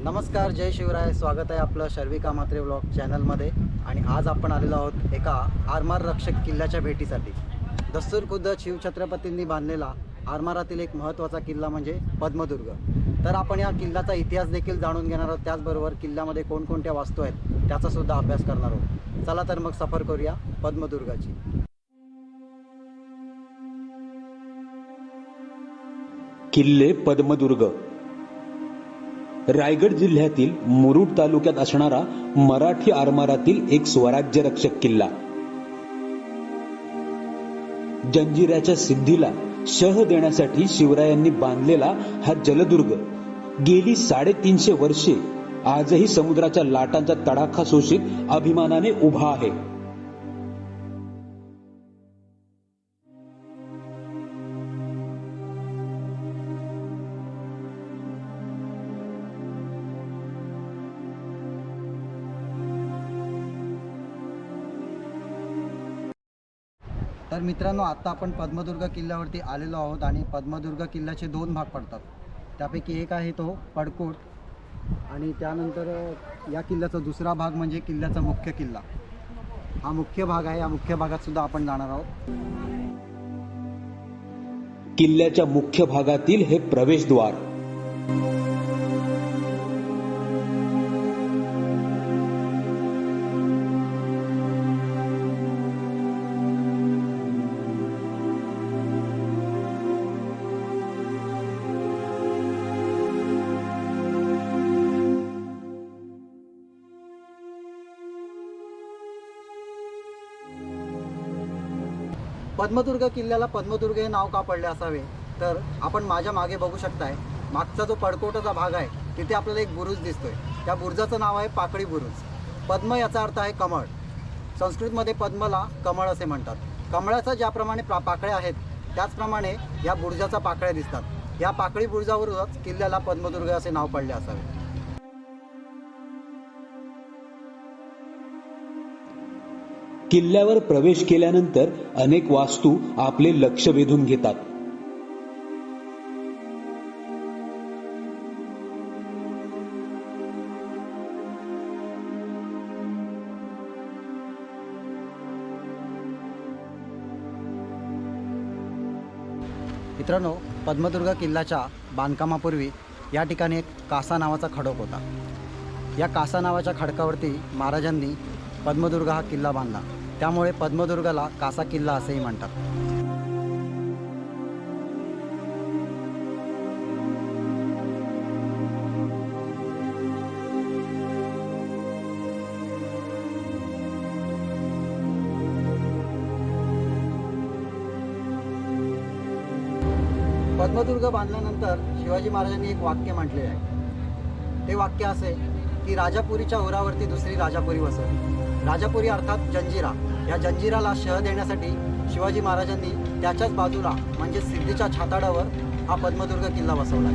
नमस्कार, जय शिवराय. स्वागत आहे आपलं शर्विका म्हात्रे ब्लॉग चॅनलमध्ये. आणि आज आपण आलेलो आहोत एका आरमार रक्षक किल्ल्याच्या भेटीसाठी. दस्तूर खुद्द शिवछत्रपतींनी बांधलेला आरमारातील एक महत्त्वाचा किल्ला म्हणजे पद्मदुर्ग. तर आपण या किल्ल्याचा इतिहास देखील जाणून घेणार आहोत. त्याचबरोबर किल्ल्यामध्ये कोणकोणत्या वास्तू आहेत त्याचा सुद्धा अभ्यास करणार आहोत. चला तर मग सफर करूया पद्मदुर्गाची. किल्ले पद्मदुर्ग रायगड जिल्ह्यातील मुरुड तालुक्यात असणारा मराठी आरमारातील एक स्वराज्य रक्षक किल्ला. जंजिऱ्याच्या सिद्धीला शह देण्यासाठी शिवरायांनी बांधलेला हा जलदुर्ग गेली 350 वर्षे आजही समुद्राच्या लाटांचा तडाखा सोशीत अभिमानाने उभा आहे. तर मित्रांनो, आता आपण पद्मदुर्ग किल्ल्यावरती आलेलो आहोत आणि पद्मदुर्ग किल्ल्याचे 2 भाग पडतात. त्यापैकी एक आहे तो पडकोट आणि त्यानंतर या किल्ल्याचा दुसरा भाग म्हणजे किल्ल्याचा मुख्य किल्ला. हा मुख्य भाग आहे. या मुख्य भागात सुद्धा आपण जाणार आहोत. किल्ल्याच्या मुख्य भागातील हे प्रवेशद्वार. पद्मदुर्ग किल्ल्याला पद्मदुर्ग हे नाव का पडले असावे, तर आपण माझ्या मागे बघू शकताय. मागचा जो पडकोटाचा भाग आहे तिथे आपल्याला एक बुरुज दिसतोय. त्या बुरुजाचं नाव आहे पाकळी बुरुज. पद्म याचा अर्थ आहे कमळ. संस्कृतमध्ये पद्मला कमळ असे म्हणतात. कमळाचा ज्याप्रमाणे पाकळ्या आहेत त्याचप्रमाणे या बुरुजाचा पाकळ्या दिसतात. या पाकळी बुरुजावरूनच किल्ल्याला पद्मदुर्ग असे नाव पडले असावे. किल्ल्यावर प्रवेश केल्यानंतर अनेक वास्तू आपले लक्ष वेधून घेतात. मित्रांनो, पद्मदुर्ग किल्ल्याच्या बांधकामापूर्वी या ठिकाणी एक कासा नावाचा खडक होता. या कासा नावाच्या खडकावरती महाराजांनी पद्मदुर्ग हा किल्ला बांधला. त्यामुळे पद्मदुर्गाला कासा किल्ला असेही म्हणतात. पद्मदुर्ग बांधल्यानंतर शिवाजी महाराजांनी एक वाक्य म्हटलेले आहे. ते वाक्य असे की राजापुरीच्या उरावरती दुसरी राजापुरी वसवली. राजापुरी अर्थात जंजिरा. या जंजिराला शह देण्यासाठी शिवाजी महाराजांनी त्याच्याच बाजूला म्हणजे सिद्धीच्या छाताडावर हा पद्मदुर्ग किल्ला बसवला.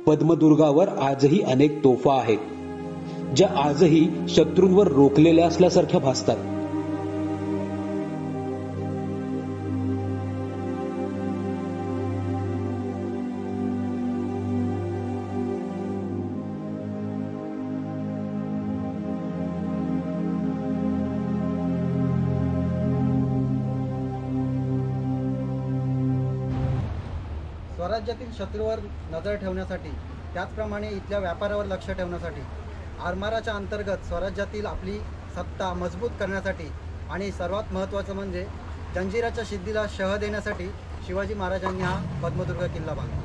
पद्मदुर्गावर आजही अनेक तोफा आहेत, ज्या आजही शत्रूंवर रोखलेल्या असल्यासारख्या भासतात. स्वराज्यातील शत्रूवर नजर ठेवण्यासाठी त्याचप्रमाणे इथल्या व्यापारावर लक्ष ठेवण्यासाठी आरमाराच्या अंतर्गत स्वराज्यातील आपली सत्ता मजबूत करण्यासाठी आणि सर्वात महत्त्वाचं म्हणजे जंजिराच्या सिद्धीला शह देण्यासाठी शिवाजी महाराजांनी हा पद्मदुर्ग किल्ला बांधला.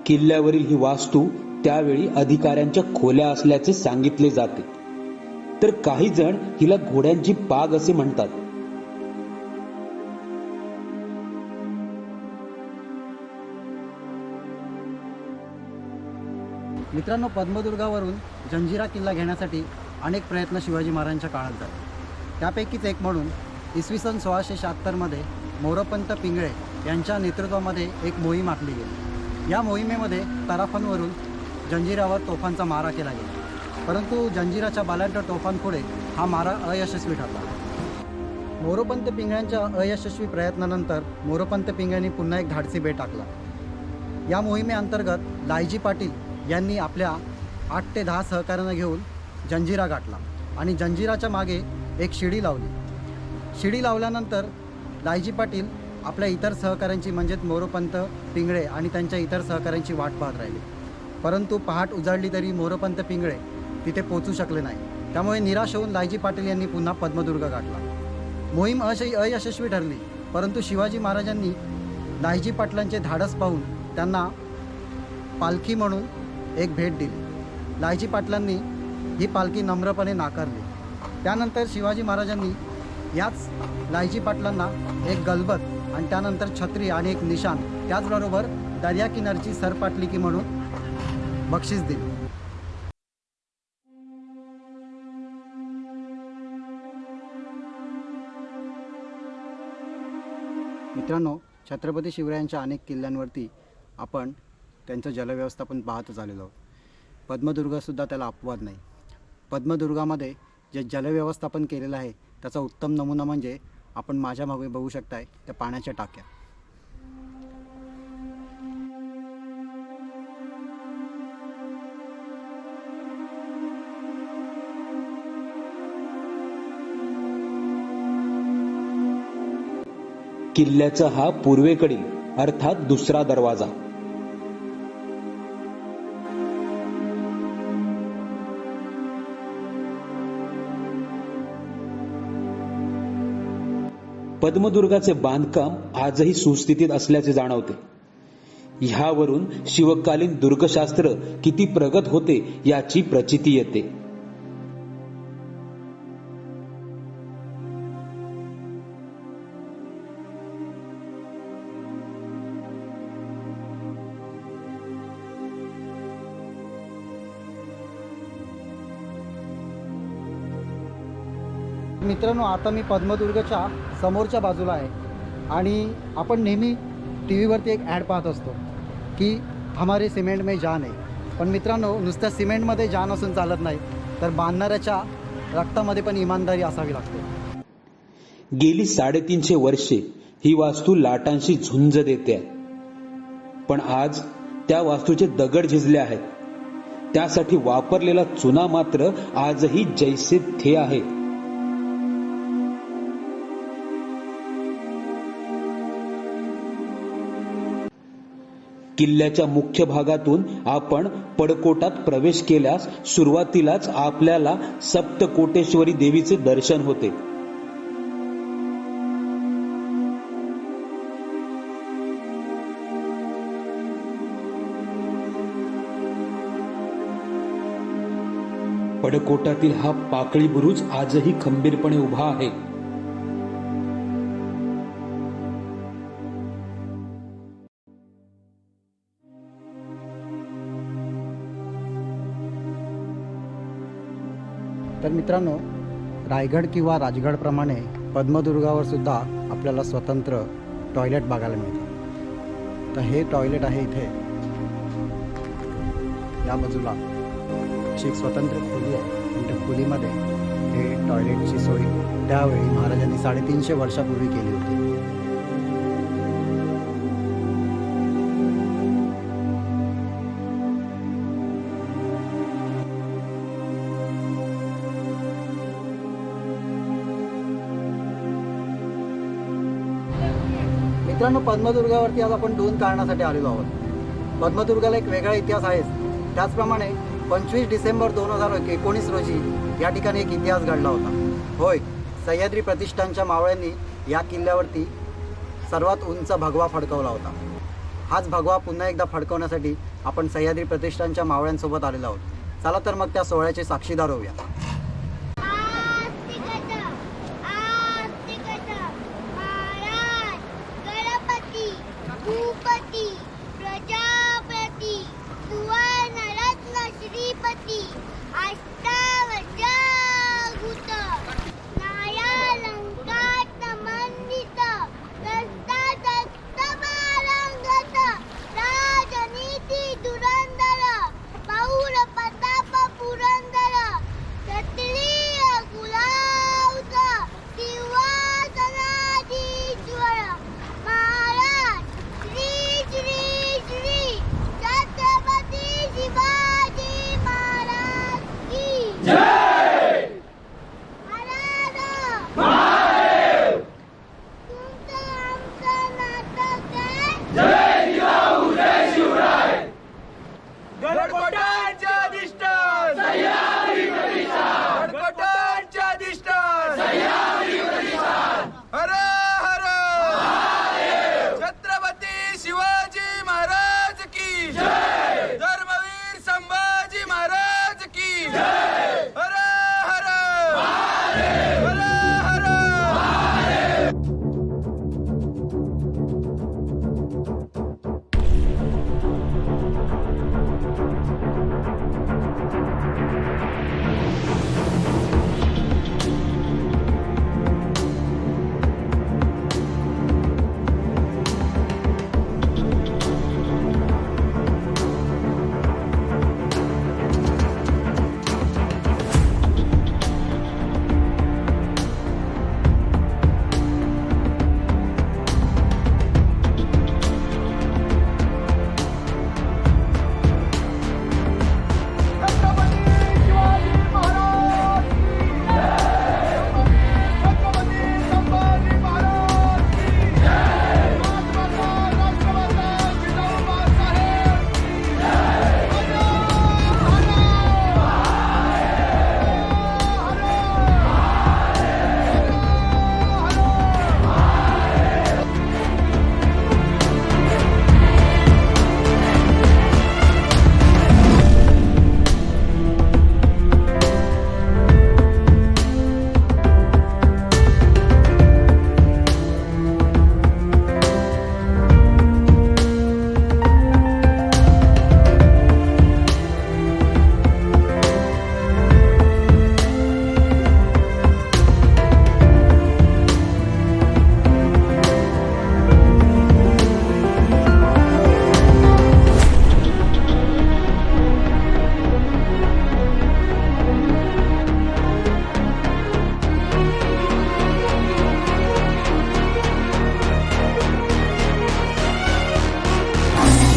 किल्ल्यावरील ही वास्तू त्यावेळी अधिकाऱ्यांच्या खोल्या असल्याचे सांगितले जाते, तर काही जण हिला घोड्यांची बाग असे म्हणतात. मित्रांनो, पद्मदुर्गावरून जंजिरा किल्ला घेण्यासाठी अनेक प्रयत्न शिवाजी महाराजांच्या काळात झाले. त्यापैकीच एक म्हणून इसवी सन 1676 मध्ये मोरोपंत पिंगळे यांच्या नेतृत्वामध्ये एक मोहीम आखली गेली. या मोहिमेमध्ये तराफांवरून जंजिरावर तोफांचा मारा केला गेला, परंतु जंजिराच्या बलाढ्य तोफांपुढे हा मारा अयशस्वी ठरला. मोरोपंत पिंगळ्यांच्या अयशस्वी प्रयत्नानंतर मोरोपंत पिंगळ्यांनी पुन्हा एक धाडसी बेट टाकला. या मोहिमेअंतर्गत लायजी पाटील यांनी आपल्या 8 ते 10 सहकाऱ्यांना घेऊन जंजिरा गाठला आणि जंजिराच्या मागे एक शिडी लावली. शिडी लावल्यानंतर लायजी पाटील आपल्या इतर सहकाऱ्यांची म्हणजेच मोरोपंत पिंगळे आणि त्यांच्या इतर सहकाऱ्यांची वाट पाहत राहिले, परंतु पहाट उजाडली तरी मोरोपंत पिंगळे तिथे पोचू शकले नाही. त्यामुळे निराश होऊन लायजी पाटील यांनी पुन्हा पद्मदुर्ग गाठला. मोहीम अयशस्वी ठरली, परंतु शिवाजी महाराजांनी लायजी पाटलांचे धाडस पाहून त्यांना पालखी म्हणून एक भेट दिली. लायजी पाटलांनी ही पालखी नम्रपणे नाकारली. त्यानंतर शिवाजी महाराजांनी याच लायजी पाटलांना एक गलबत आणि त्यानंतर छत्री आणि एक निशाण, त्याचबरोबर दर्याकिनारची सरपाटलिकी म्हणून बक्षीस दिली. मित्रांनो, छत्रपती शिवरायांच्या अनेक किल्ल्यांवरती आपण त्यांचं जलव्यवस्थापन पाहतच आलेलो आहोत. पद्मदुर्गसुद्धा त्याला अपवाद नाही. पद्मदुर्गामध्ये जे जलव्यवस्थापन केलेलं आहे त्याचा उत्तम नमुना म्हणजे आपण माझ्या मागे बघू शकताय त्या पाण्याच्या टाक्या. किल्ल्याचा हा पूर्वेकडील अर्थात दुसरा दरवाजा. पद्मदुर्गाचे बांधकाम आजही सुस्थितीत असल्याचे जाणवते. ह्यावरून शिवकालीन दुर्गशास्त्र किती प्रगत होते याची प्रचिती येते. मित्रांनो, आता मी पद्मदुर्गच्या समोरच्या बाजूला आहे आणि आपण नेहमी टी व्हीवरती एक ॲड पाहत असतो की हमारे सिमेंट में जान आहे. पण मित्रांनो, नुसत्या सिमेंटमध्ये जान असून चालत नाही, तर बांधणाऱ्याच्या रक्तामध्ये पण इमानदारी असावी लागते. गेली 350 वर्षे ही वास्तू लाटांशी झुंज देते, पण आज त्या वास्तूचे दगड झिजले आहेत. त्यासाठी वापरलेला चुना मात्र आजही जैसे थे आहे. किल्ल्याच्या मुख्य भागातून आपण पडकोटात प्रवेश केल्यास सुरुवातीलाच आपल्याला सप्तकोटेश्वरी देवीचे दर्शन होते. पडकोटातील हा पाकळी बुरुज आजही खंबीरपणे उभा आहे. तर मित्रांनो, रायगड किंवा राजगडप्रमाणे पद्मदुर्गावर सुद्धा आपल्याला स्वतंत्र टॉयलेट बघायला मिळतं. तर हे टॉयलेट आहे इथे या बाजूला अशी एक स्वतंत्र खोली आहे आणि त्या खोलीमध्ये हे टॉयलेटची सोय त्यावेळी महाराजांनी 350 वर्षापूर्वी केली होती. मित्रांनो, पद्मदुर्गावरती आज आपण 2 कारणासाठी आलेलो आहोत. पद्मदुर्गाला एक वेगळा इतिहास आहेच, त्याचप्रमाणे 25 डिसेंबर 2019 रोजी या ठिकाणी एक इतिहास घडला होता. होय, सह्याद्री प्रतिष्ठानच्या मावळ्यांनी या किल्ल्यावरती सर्वात उंच भगवा फडकवला होता. हाच भगवा पुन्हा एकदा फडकवण्यासाठी आपण सह्याद्री प्रतिष्ठानच्या मावळ्यांसोबत आलेलो आहोत. चला तर मग त्या सोहळ्याचे साक्षीदार होऊया.